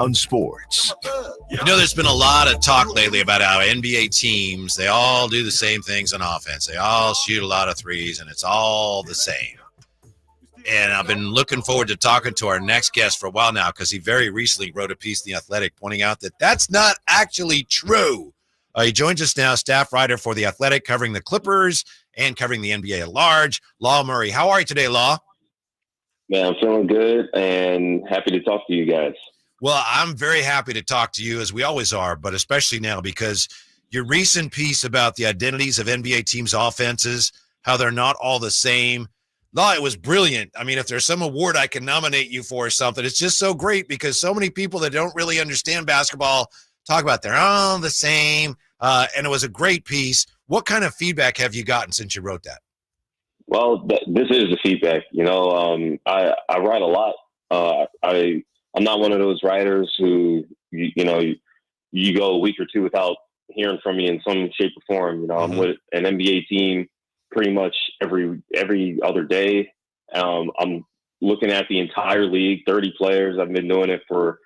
on sports. There's been a lot of talk lately about how NBA teams, they all do the same things on offense. They all shoot a lot of threes, and it's all the same. And I've been looking forward to talking to our next guest for a while now because he very recently wrote a piece in The Athletic pointing out that that's not actually true. He joins us now, staff writer for The Athletic, covering the Clippers and covering the NBA at large. Law Murray. How are you today, Law? Man, I'm feeling good and happy to talk to you guys. Well, I'm very happy to talk to you, as we always are, but especially now because your recent piece about the identities of NBA teams' offenses, how they're not all the same. Law, it was brilliant. I mean, if there's some award I can nominate you for or something, it's just so great because so many people that don't really understand basketball talk about they're all the same, and it was a great piece. What kind of feedback have you gotten since you wrote that? Well, this is the feedback. I write a lot. I'm not one of those writers who, you go a week or two without hearing from me in some shape or form. I'm with an NBA team pretty much every other day. I'm looking at the entire league, 30 players. I've been doing it for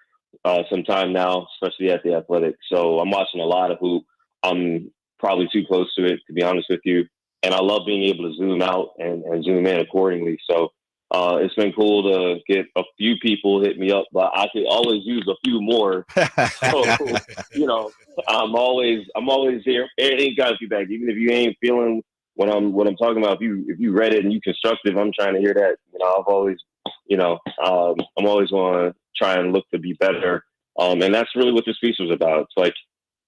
some time now, especially at The Athletic. So I'm watching a lot of hoop. I'm probably too close to it, to be honest with you. And I love being able to zoom out and zoom in accordingly. So it's been cool to get a few people hit me up, but I could always use a few more. So, I'm always here. Any kind of feedback, even if you ain't feeling what I'm talking about. If you read it and you constructive, I'm trying to hear that. I've always, I'm always going to try and look to be better. And that's really what this piece was about. It's like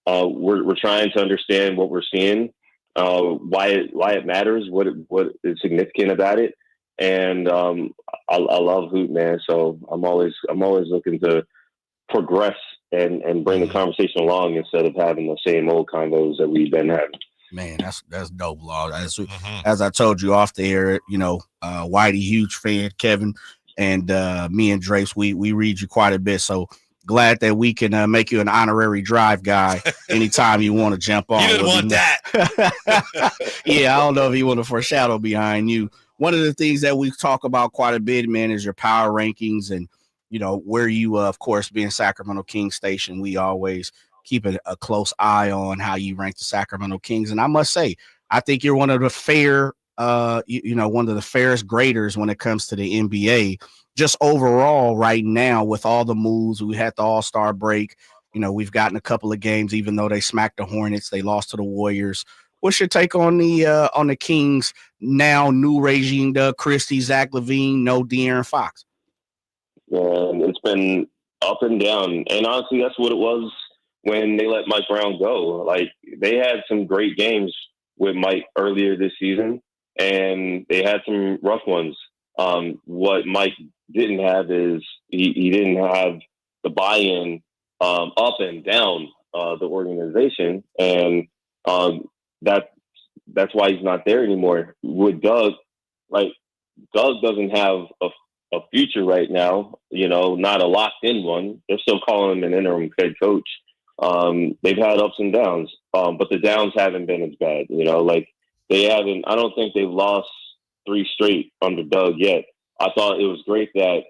we're trying to understand what we're seeing, why it matters, what is significant about it. And I love hoop, man. So I'm always looking to progress and bring the conversation along instead of having the same old convos that we've been having. Man, that's dope, Law. As I told you off the air, Whitey, huge fan, Kevin, and me and Drapes, we read you quite a bit. So glad that we can make you an honorary drive guy anytime you want to jump on. You didn't want that. Yeah, I don't know if you want to foreshadow behind you. One of the things that we talk about quite a bit, man, is your power rankings and, where you, of course, being Sacramento Kings station, we always keep a close eye on how you rank the Sacramento Kings. And I must say, I think you're one of the one of the fairest graders when it comes to the NBA. Just overall right now with all the moves, we had the All-Star break. We've gotten a couple of games, even though they smacked the Hornets, they lost to the Warriors. What's your take on the Kings now? New regime, Doug Christie, Zach LaVine, no De'Aaron Fox. And it's been up and down, and honestly, that's what it was when they let Mike Brown go. Like, they had some great games with Mike earlier this season, and they had some rough ones. What Mike didn't have is he didn't have the buy-in up and down the organization, and that's why he's not there anymore. With Doug, Doug doesn't have a future right now, not a locked-in one. They're still calling him an interim head coach. They've had ups and downs, but the downs haven't been as bad. They haven't. I don't think they've lost 3 straight under Doug yet. I thought it was great that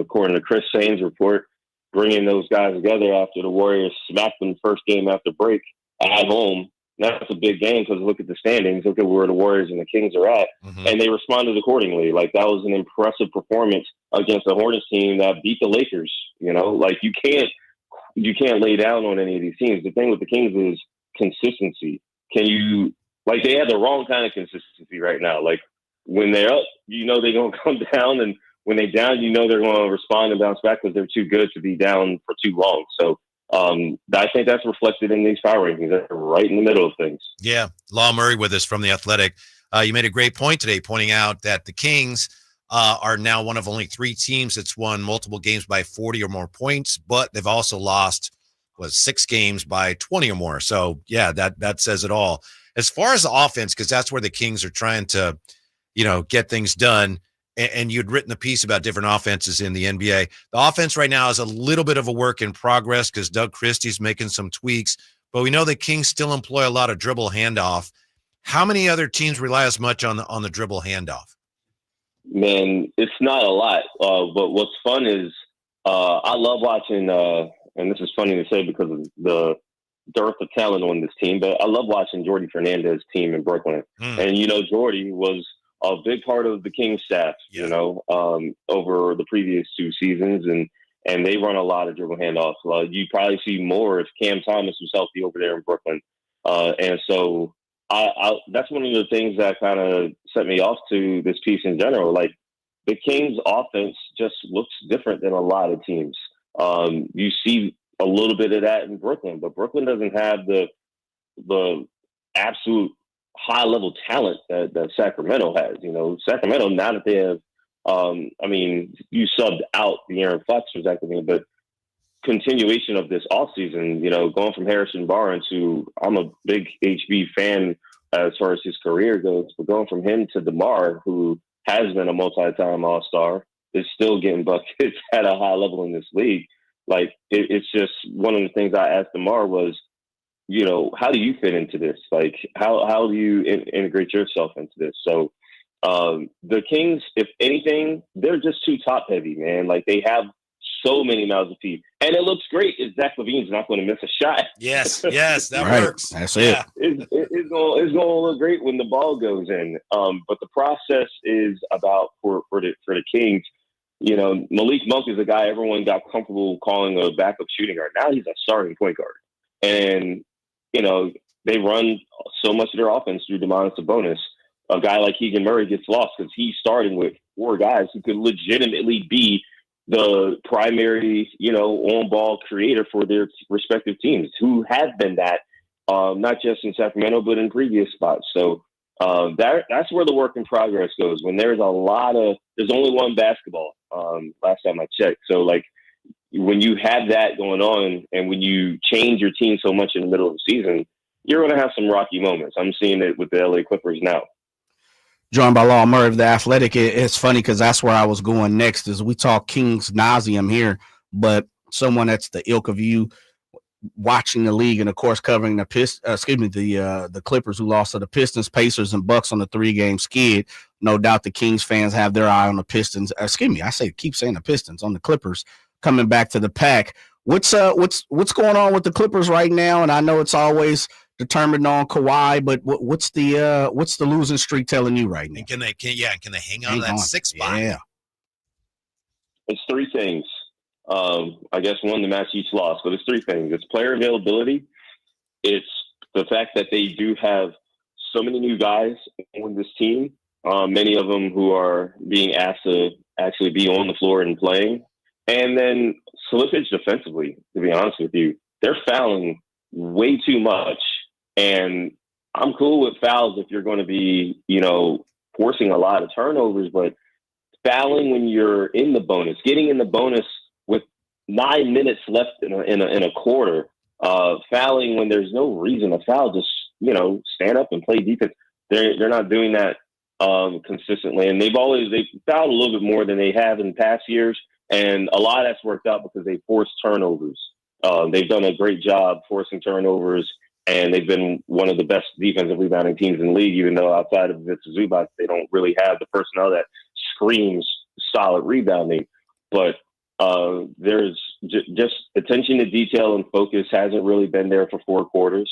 according to Chris Sain's report, bringing those guys together after the Warriors smacked them first game after break at home. That's a big game because look at the standings, look at where the Warriors and the Kings are at, and they responded accordingly. Like, that was an impressive performance against the Hornets team that beat the Lakers. You can't lay down on any of these teams. The thing with the Kings is consistency. They have the wrong kind of consistency right now. Like, when they're up, they're going to come down, and when they're down, they're going to respond and bounce back because they're too good to be down for too long. So I think that's reflected in these power rankings. They're right in the middle of things. Yeah. Law Murray with us from The Athletic. You made a great point today, pointing out that the Kings are now one of only 3 teams that's won multiple games by 40 or more points, but they've also lost 6 games by 20 or more. So yeah, that says it all. As far as the offense, because that's where the Kings are trying to, get things done. And you'd written a piece about different offenses in the NBA. The offense right now is a little bit of a work in progress because Doug Christie's making some tweaks, but we know the Kings still employ a lot of dribble handoff. How many other teams rely as much on the dribble handoff? Man, it's not a lot. But what's fun is I love watching, and this is funny to say because of the dearth of talent on this team, but I love watching Jordy Fernandez's team in Brooklyn. And, Jordy was a big part of the Kings staff, over the previous 2 seasons. And they run a lot of dribble handoffs. You probably see more if Cam Thomas was healthy over there in Brooklyn. And so that's one of the things that kind of set me off to this piece in general. Like, the Kings offense just looks different than a lot of teams. You see a little bit of that in Brooklyn, but Brooklyn doesn't have the absolute high level talent that Sacramento has. Sacramento, now that they have, you subbed out the Aaron Fox for Sacramento, but continuation of this offseason, going from Harrison Barnes, who I'm a big HB fan as far as his career goes, but going from him to DeMar, who has been a multi-time All-Star, is still getting buckets at a high level in this league. Like, it's just one of the things I asked DeMar was, how do you fit into this? Like, how do you integrate yourself into this? So the Kings, if anything, they're just too top heavy, man. Like, they have so many mouths to feed. And it looks great if Zach LaVine's not going to miss a shot. Yes, that right. works. That's it. It's going to look great when the ball goes in. But the process is about for the Kings. Malik Monk is a guy everyone got comfortable calling a backup shooting guard. Now he's a starting point guard. And, they run so much of their offense through Domantas Sabonis. A guy like Keegan Murray gets lost because he's starting with 4 guys who could legitimately be the primary, on-ball creator for their respective teams, who have been that, not just in Sacramento, but in previous spots. So that's where the work in progress goes. When there's there's only one basketball, last time I checked. So, like, when you have that going on and when you change your team so much in the middle of the season, you're going to have some rocky moments. I'm seeing it with the LA Clippers now. Joined by Law Murray of The Athletic. It's funny because that's where I was going next. Is we talk Kings nauseum here, but someone that's the ilk of you watching the league and of course covering the Clippers, who lost to the Pistons, Pacers, and Bucks on the 3-game skid. No doubt the Kings fans have their eye on the Pistons. Keep saying the Pistons, on the Clippers coming back to the pack. What's going on with the Clippers right now? And I know it's always determined on Kawhi, but what's the losing streak telling you right now? And can they hang on to that 6th spot? Yeah. It's 3 things. I guess one to match each loss, but it's 3 things. It's player availability. It's the fact that they do have so many new guys on this team, many of them who are being asked to actually be on the floor and playing. And then slippage defensively, to be honest with you. They're fouling way too much. And I'm cool with fouls if you're going to be, forcing a lot of turnovers, but fouling when you're in the bonus, getting in the bonus with 9 minutes left in a quarter, fouling when there's no reason to foul, just, stand up and play defense. They're not doing that consistently. And they've fouled a little bit more than they have in past years. And a lot of that's worked out because they forced turnovers. They've done a great job forcing turnovers, and they've been one of the best defensive rebounding teams in the league, even though outside of Victor Zubac, they don't really have the personnel that screams solid rebounding. But there's just attention to detail and focus hasn't really been there for 4 quarters.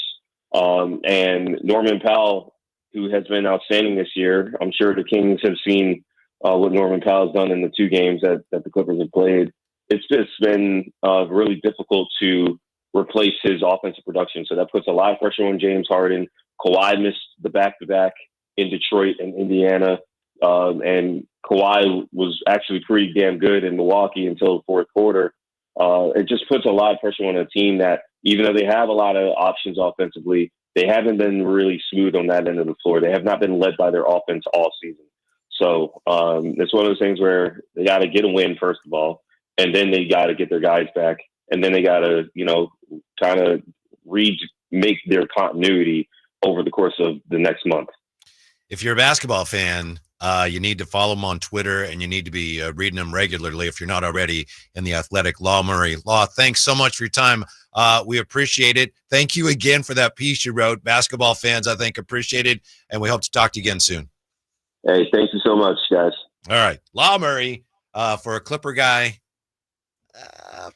And Norman Powell, who has been outstanding this year, I'm sure the Kings have seen what Norman Powell has done in the 2 games that the Clippers have played. It's just been really difficult to replace his offensive production. So that puts a lot of pressure on James Harden. Kawhi missed the back-to-back in Detroit and Indiana. And Kawhi was actually pretty damn good in Milwaukee until the 4th quarter. It just puts a lot of pressure on a team that, even though they have a lot of options offensively, they haven't been really smooth on that end of the floor. They have not been led by their offense all season. So it's one of those things where they got to get a win, first of all, and then they got to get their guys back. And then they got to, kind of make their continuity over the course of the next month. If you're a basketball fan, you need to follow them on Twitter, and you need to be reading them regularly if you're not already in The Athletic. Law Murray. Law, thanks so much for your time. We appreciate it. Thank you again for that piece you wrote. Basketball fans, I think, appreciate it, and we hope to talk to you again soon. Hey, thank you so much, guys. All right. Law Murray, for a Clipper guy,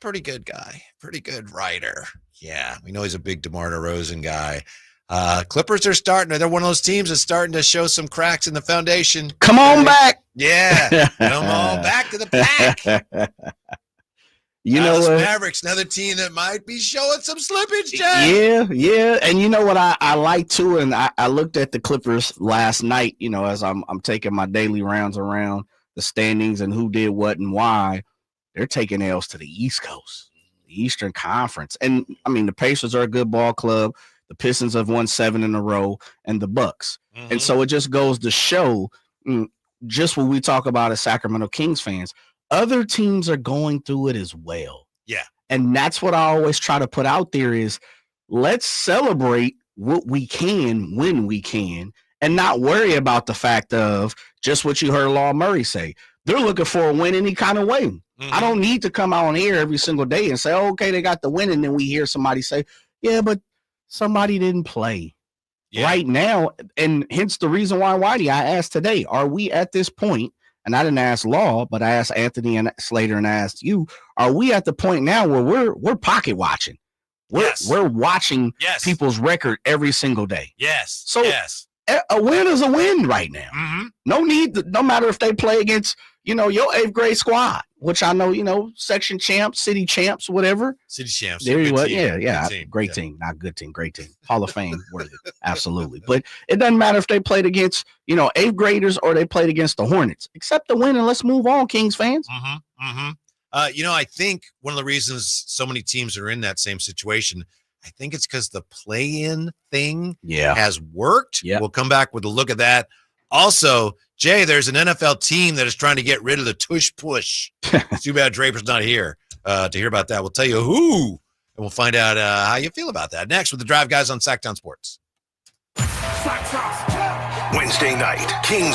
Pretty good guy. Pretty good writer. Yeah, we know he's a big DeMar DeRozan guy. Clippers are starting. They're one of those teams that's starting to show some cracks in the foundation. Come on back. Yeah, come on back to the pack. You Dallas know what? Mavericks, another team that might be showing some slippage, Jay. Yeah. And you know what I like too, and I looked at the Clippers last night, as I'm taking my daily rounds around the standings and who did what and why. They're taking L's to the East Coast, the Eastern Conference. And I mean, the Pacers are a good ball club. The Pistons have won 7 in a row, and the Bucks. Mm-hmm. And so it just goes to show, just what we talk about as Sacramento Kings fans, other teams are going through it as well. Yeah. And that's what I always try to put out there is let's celebrate what we can when we can and not worry about the fact of just what you heard Law Murray say. They're looking for a win any kind of way. Mm-hmm. I don't need to come out on air every single day and say, okay, they got the win. And then we hear somebody say, yeah, but somebody didn't play right now. And hence the reason why, Whitey, I asked today, are we at this point? And I didn't ask Law, but I asked Anthony and Slater and I asked you, are we at the point now where we're pocket watching? We're watching people's record every single day. Yes. So a win is a win right now. Mm-hmm. No need, no matter if they play against, your 8th grade squad, which I know, section champs, city champs, whatever. City champs. There you go. Yeah. Team. Great team. Not good team. Great team. Hall of Fame worthy. Absolutely. But it doesn't matter if they played against, 8th graders or they played against the Hornets. Accept the win and let's move on, Kings fans. Mm-hmm. Mm-hmm. I think one of the reasons so many teams are in that same situation, I think it's because the play-in thing has worked. Yeah. We'll come back with a look at that. Also, Jay, there's an NFL team that is trying to get rid of the tush push. It's too bad Draper's not here to hear about that. We'll tell you who, and we'll find out how you feel about that. Next with the Drive Guys on Sactown Sports. Wednesday night, Kings